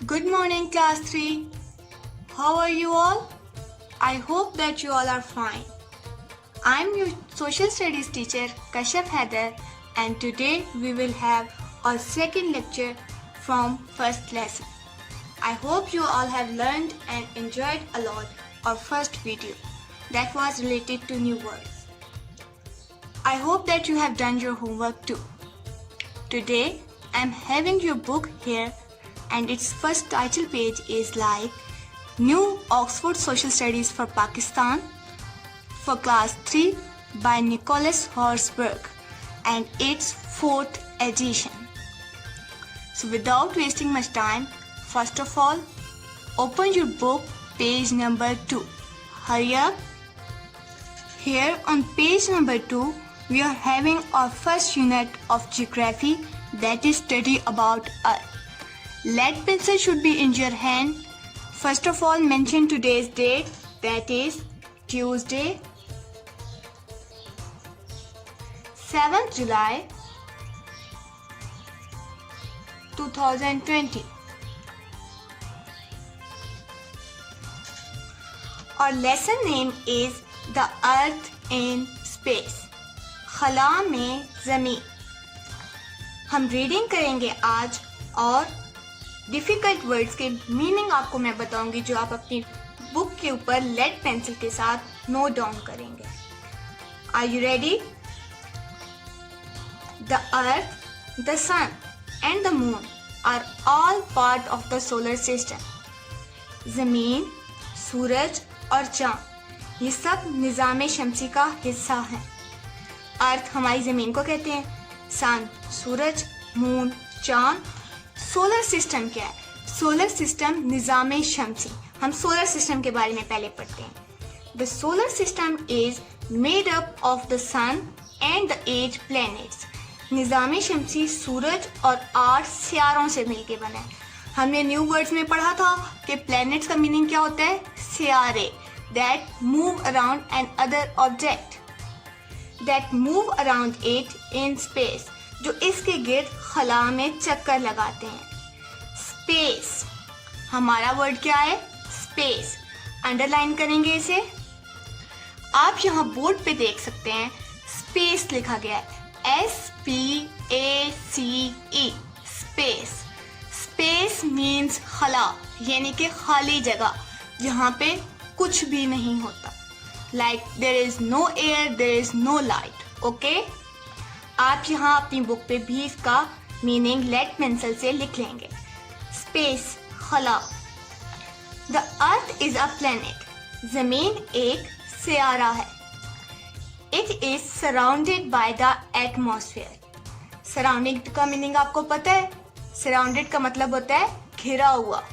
Good morning, class 3. How are you all? I hope that you all are fine. I'm your social studies teacher Kashyap Haider, and today we will have our second lecture from first lesson. I hope you all have learned and enjoyed a lot our first video that was related to new words. I hope that you have done your homework too. Today I'm having your book here, and its first title page is like New Oxford Social Studies for Pakistan for class 3 by Nicholas Horsburgh, and its 4th edition. So without wasting much time, first of all, open your book page number 2. Hurry up. Here on page number 2, we are having our first unit of geography, that is study about Earth. Lead pencil should be in your hand. First of all, mention today's date, that is Tuesday, 7th July 2020. Our lesson name is The Earth in Space, खला में ज़मीन. हम reading करेंगे आज, और difficult words के meaning आपको मैं बताऊंगी जो आप अपनी बुक के ऊपर लेड पेंसिल के साथ नोट डाउन करेंगे. Are you ready? The earth, the sun and the moon are all part of the solar system. ज़मीन, सूरज और चाँद ये सब निज़ाम शमसी का हिस्सा हैं. अर्थ हमारी ज़मीन को कहते हैं, सन सूरज, मून चाँद. सोलर सिस्टम क्या है? सोलर सिस्टम निज़ाम शमसी. हम सोलर सिस्टम के बारे में पहले पढ़ते हैं. The solar system is made up of the sun and the 8 planets. निज़ाम शमसी सूरज और 8 सियारों से मिलके बना है. हमने न्यू वर्ड्स में पढ़ा था कि प्लैनेट्स का मीनिंग क्या होता है? सियारे, that move around an other object, that move around it in space, जो इसके गिर्द खला में चक्कर लगाते हैं. स्पेस, हमारा वर्ड क्या है? स्पेस. अंडरलाइन करेंगे इसे. आप यहाँ बोर्ड पे देख सकते हैं स्पेस लिखा गया है, SPACE, स्पेस. स्पेस मीन्स खला, यानी कि खाली जगह जहाँ पे कुछ भी नहीं होता. Like there is no air, there is no light. Okay, आप यहाँ अपनी बुक पे भी इसका मीनिंग लेड पेंसिल से लिख लेंगे. स्पेस, खला. The earth is a planet. जमीन एक सियारा है. It is surrounded by the atmosphere. Surrounding का मीनिंग आपको पता है? सराउंडेड का मतलब होता है घिरा हुआ.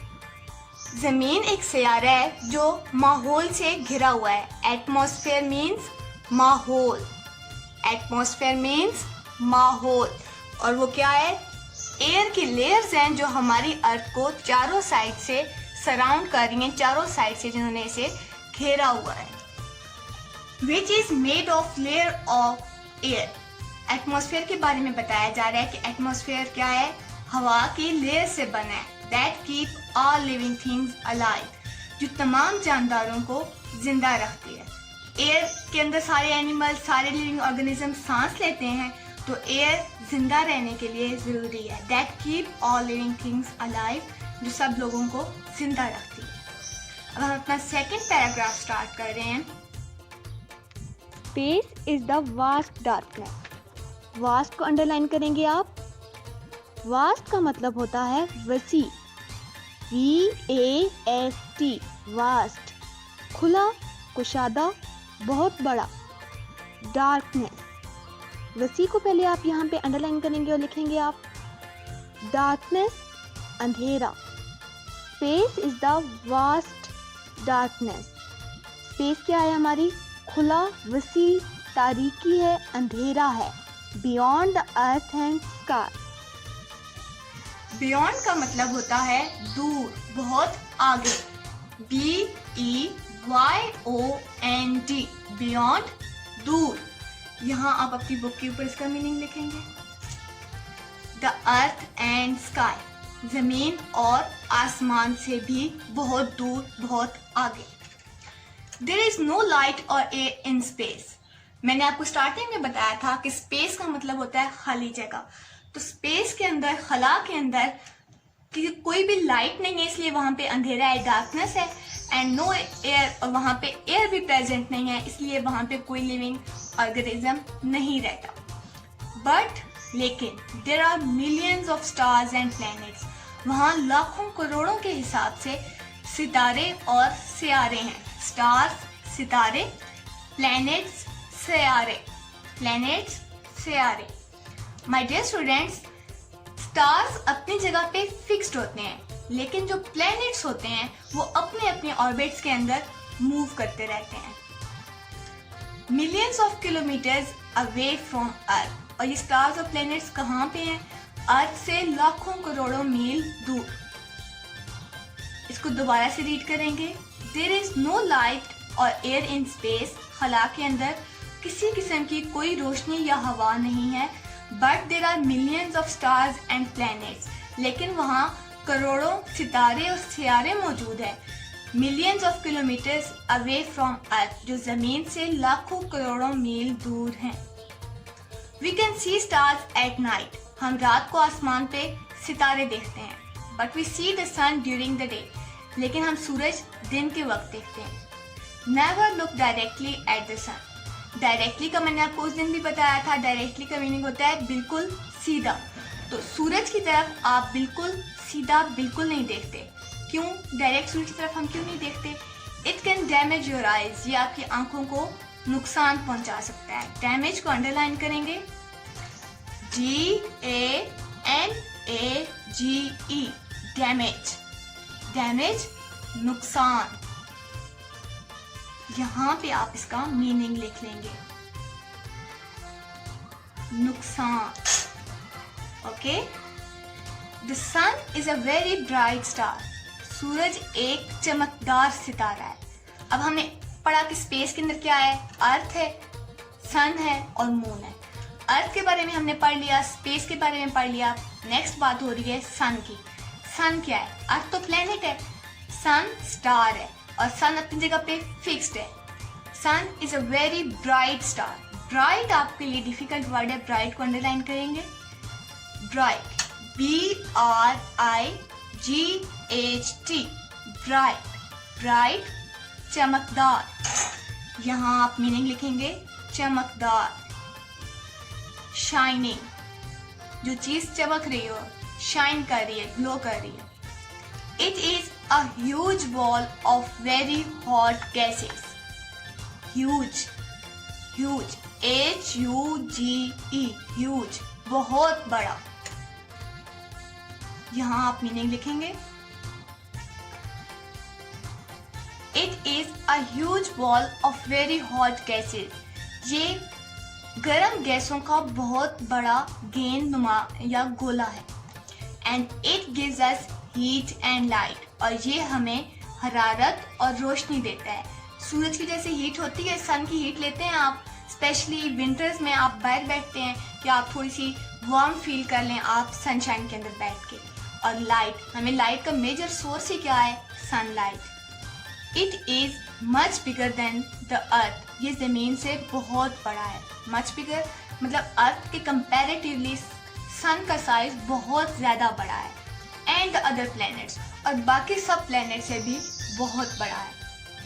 जमीन एक सियारा है जो माहौल से घिरा हुआ है. एटमॉस्फेयर मीन्स माहौल. एटमॉस्फेयर मीन्स माहौल. और वो क्या है? एयर की लेयर्स हैं जो हमारी अर्थ को चारों साइड से सराउंड कर रही हैं, चारों साइड से जिन्होंने इसे घेरा हुआ है. Which is made of layer of air. Atmosphere के बारे में बताया जा रहा है कि एटमॉस्फेयर क्या है? हवा की लेयर से बना है. That keep all living things alive, जो तमाम जानदारों को जिंदा रखती है. एयर के अंदर सारे एनिमल, सारे लिविंग ऑर्गेनिज्म सांस लेते हैं, तो एयर जिंदा रहने के लिए ज़रूरी है. That keep all living things alive, जो सब लोगों को जिंदा रखती है. अब हम अपना सेकंड पैराग्राफ स्टार्ट कर रहे हैं. Space is the vast darkness. Vast को अंडरलाइन करेंगे आप. वास्ट का मतलब होता है वसी. VAST, वास्ट, खुला, कुशादा, बहुत बड़ा. डार्कनेस, वसी को पहले आप यहाँ पे अंडरलाइन करेंगे और लिखेंगे आप. डार्कनेस, अंधेरा. Space is the vast darkness. Space क्या है हमारी? खुला, वसी, तारीकी है, अंधेरा है. Beyond the earth and sky. Beyond का मतलब होता है दूर, बहुत आगे. BEYOND, बियॉन्ड, दूर. यहाँ आप अपनी बुक के ऊपर इसका मीनिंग लिखेंगे. The earth and sky. जमीन और आसमान से भी बहुत दूर, बहुत आगे। देयर इज नो लाइट और एयर इन स्पेस। मैंने आपको स्टार्टिंग में बताया था कि स्पेस का मतलब होता है खाली जगह। तो स्पेस के अंदर, खला के अंदर कोई भी लाइट नहीं है, इसलिए वहां पे अंधेरा है, डार्कनेस है। एंड नो एयर, और वहां पे एयर भी प्रेजेंट नहीं है, इसलिए वहां पे कोई लिविंग ऑर्गेनिज्म नहीं रहता। बट लेकिन there are millions of stars and planets. वहाँ लाखों करोड़ों के हिसाब से सितारे और सियारे हैं। स्टार्स, सितारे, प्लैनेट्स, सियारे, प्लैनेट्स, सियारे। माय डियर स्टूडेंट्स, स्टार्स अपनी जगह पे फिक्स्ड होते हैं, लेकिन जो प्लैनेट्स होते हैं वो अपने अपने ऑर्बिट्स के अंदर मूव करते रहते हैं millions of kilometres away from earth. और ये स्टार्स और प्लैनेट्स कहाँ पे हैं? अर्थ से लाखों करोड़ों मील दूर। इसको दोबारा से रीड करेंगे। देयर इज नो लाइट और एयर इन स्पेस। खला के अंदर किसी किस्म की कोई रोशनी या हवा नहीं है। But there are millions of stars and planets. लेकिन वहाँ करोड़ों सितारे और सियारे मौजूद हैं। Millions of kilometres away from earth, जो जमीन से लाखों करोड़ों मील दूर हैं। We can see stars at night. हम रात को आसमान पे सितारे देखते हैं। But we see the sun during the day. लेकिन हम सूरज दिन के वक्त देखते हैं। Never look directly at the sun. Directly का मैंने आपको उस दिन भी बताया था। डायरेक्टली का मीनिंग होता है बिल्कुल सीधा। तो सूरज की तरफ आप बिल्कुल सीधा बिल्कुल नहीं देखते। क्यों? डायरेक्ट सूरज की तरफ हम क्यों नहीं देखते? It can damage your eyes. ये आपकी आंखों को नुकसान पहुंचा सकता है। डैमेज को अंडरलाइन करेंगे। DAMAGE, damage. डैमेज, नुकसान। यहां पे आप इसका मीनिंग लिख लेंगे, नुकसान। Okay. The sun is a very bright star. सूरज एक चमकदार सितारा है। अब हमने पढ़ा कि स्पेस के अंदर क्या है? अर्थ है, सन है और मून है। अर्थ के बारे में हमने पढ़ लिया, स्पेस के बारे में पढ़ लिया। नेक्स्ट बात हो रही है सन की। सन क्या है? अर्थ तो प्लेनेट है, सन स्टार है, और सन अपनी जगह पे फिक्स्ड है। Sun is a very bright star. Bright आपके लिए डिफिकल्ट वर्ड है, ब्राइट को अंडरलाइन करेंगे। Bright, BRIGHT, bright. ब्राइट, चमकदार। यहां आप मीनिंग लिखेंगे चमकदार। शाइनिंग, जो चीज चमक रही हो, शाइन कर रही है, ग्लो कर रही है। It is a huge ball of very hot gases. Huge, huge, HUGE, huge, बहुत बड़ा। यहां आप मीनिंग लिखेंगे। It is a huge ball of very hot gases. ये गर्म गैसों का बहुत बड़ा गेंद नुमा या गोला है। And it gives us heat and light, और ये हमें हरारत और रोशनी देता है। सूरज की जैसे हीट होती है, सन की हीट लेते हैं आप। स्पेशली विंटर्स में आप बाहर बैठते हैं या आप थोड़ी सी वार्म फील कर लें आप सनशाइन के अंदर बैठ के। और लाइट, हमें लाइट का मेजर सोर्स ही क्या है? Sunlight. It is much bigger than the earth. ये जमीन से बहुत बड़ा है। मच बिगर मतलब अर्थ के कंपैरेटिवली सन का साइज बहुत ज्यादा बड़ा है। एंड द अदर प्लैनेट्स, और बाकी सब प्लैनेट से भी बहुत बड़ा है।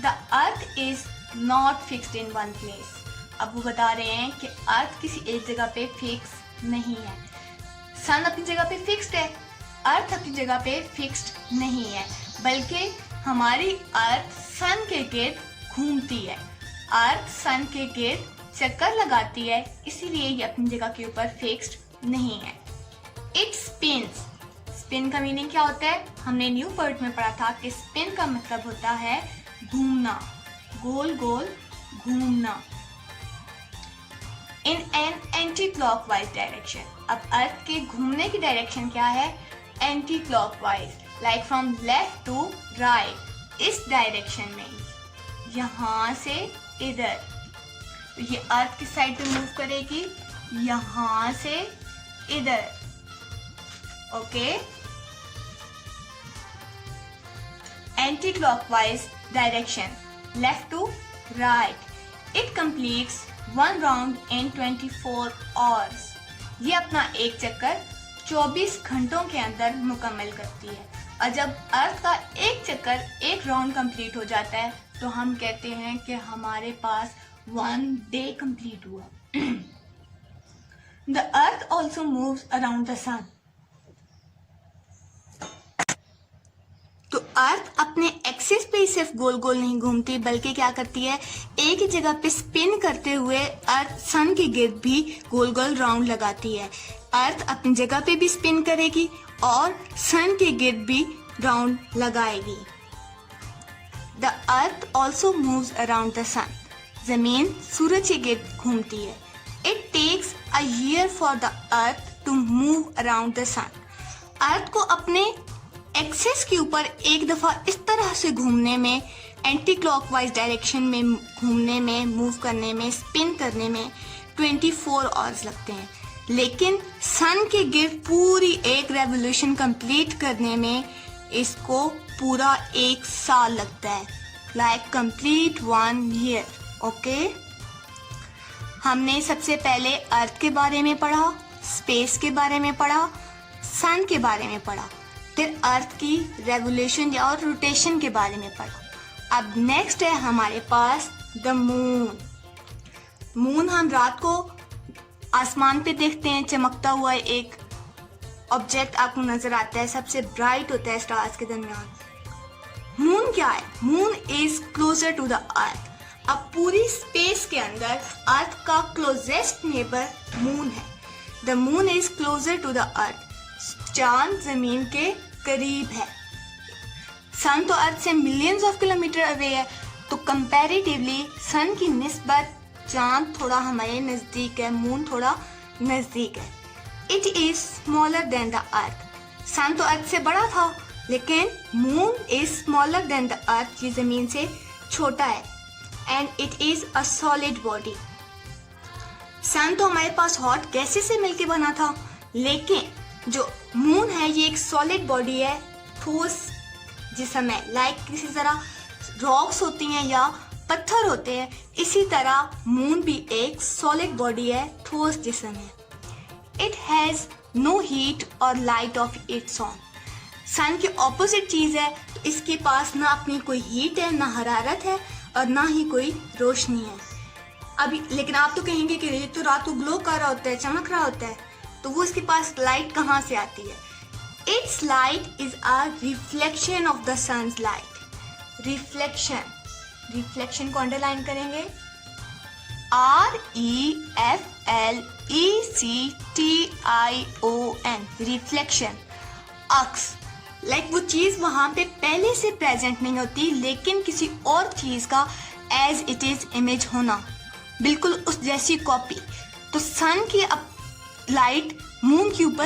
The earth is not fixed in one place. अब वो बता रहे हैं कि अर्थ किसी एक जगह पे फिक्स नहीं है। सन अपनी जगह पे फिक्स्ड है, अर्थ अपनी जगह पे फिक्स्ड नहीं है, बल्कि हमारी अर्थ सन के गिर्द घूमती है। अर्थ सन के गिर्द चक्कर लगाती है, इसीलिए ये अपनी जगह के ऊपर फिक्स्ड नहीं है। It spins. स्पिन का मीनिंग क्या होता है? हमने न्यू वर्ड में पढ़ा था कि स्पिन का मतलब होता है घूमना, गोल गोल घूमना। In an anti clockwise direction. अब अर्थ के घूमने की डायरेक्शन क्या है? Anti clockwise, like from left to right. इस डायरेक्शन में, यहां से इधर, तो ये अर्थ की साइड पे मूव करेगी, यहां से इधर। Okay, anti-clockwise direction, left to right. It completes one round in 24 hours. ये अपना एक चक्कर 24 घंटों के अंदर मुकम्मल करती है। और जब अर्थ का एक चक्कर एक राउंड कंप्लीट हो जाता है तो हम कहते हैं कि हमारे पास 1 day कंप्लीट हुआ। The earth also moves around the sun. तो अर्थ अपने एक्सिस पे सिर्फ गोल गोल नहीं घूमती बल्कि क्या करती है, एक ही जगह पे स्पिन करते हुए अर्थ सन के गिर्द भी गोल गोल राउंड लगाती है। अर्थ अपनी जगह पे भी स्पिन करेगी और सन के गिर्द भी राउंड लगाएगी। The earth also moves around the sun. जमीन सूरज के गिर्द घूमती है। It takes a year for the earth to move around the sun. अर्थ को अपने एक्सिस के ऊपर एक दफा इस तरह से घूमने में, एंटी क्लॉकवाइज डायरेक्शन में घूमने में, मूव करने में, स्पिन करने में 24 आवर्स लगते हैं। लेकिन सन के गिर्द पूरी एक रेवोल्यूशन कंप्लीट करने में इसको पूरा 1 साल लगता है। Like complete 1 year. ओके, हमने सबसे पहले अर्थ के बारे में पढ़ा, स्पेस के बारे में पढ़ा, सन के बारे में पढ़ा, फिर अर्थ की रेवोल्यूशन या और रोटेशन के बारे में पढ़ा। अब नेक्स्ट है हमारे पास द मून। मून हम रात को आसमान पे देखते हैं, चमकता हुआ एक ऑब्जेक्ट आपको नजर आता है, सबसे ब्राइट होता है स्टार्स के दरमियान। मून क्या है? Moon is closer to the earth. अब पूरी स्पेस के अंदर अर्थ का क्लोजेस्ट नेबर मून है। The moon is closer to the earth. चांद जमीन के करीब है। सन तो अर्थ से मिलियंस ऑफ किलोमीटर अवे है, तो कंपैरेटिवली सन की निस्बत चांद थोड़ा हमारे नजदीक है, मून थोड़ा नजदीक है। It is smaller than the earth. Sun तो अर्थ से बड़ा था, लेकिन moon is smaller than the earth. ये जमीन से छोटा है। And it is a solid body. सन तो हमारे पास हॉट गैसेस से मिलके बना था, लेकिन जो मून है ये एक सॉलिड बॉडी है, ठोस जिस्म है। लाइक किसी तरह रॉक्स होती हैं या पत्थर होते हैं, इसी तरह मून भी एक सॉलिड बॉडी है, ठोस जिस्म है। इट हैज नो हीट और लाइट ऑफ इट्स ओन। सन के ऑपोजिट चीज है, तो इसके पास ना अपनी कोई हीट है, ना हरारत है और ना ही कोई रोशनी है। अभी लेकिन आप तो कहेंगे कि ये तो रात को ग्लो कर रहा होता है, चमक रहा होता है, तो वो इसके पास लाइट कहाँ से आती है? Its light is a reflection of the sun's light. Reflection को अंडरलाइन करेंगे, REFLECTION, रिफ्लेक्शन। अक्स, लाइक वो चीज वहां पे पहले से प्रेजेंट नहीं होती, लेकिन किसी और चीज का एज इट इज इमेज होना, बिल्कुल उस जैसी कॉपी। तो सन की अब लाइट मून के ऊपर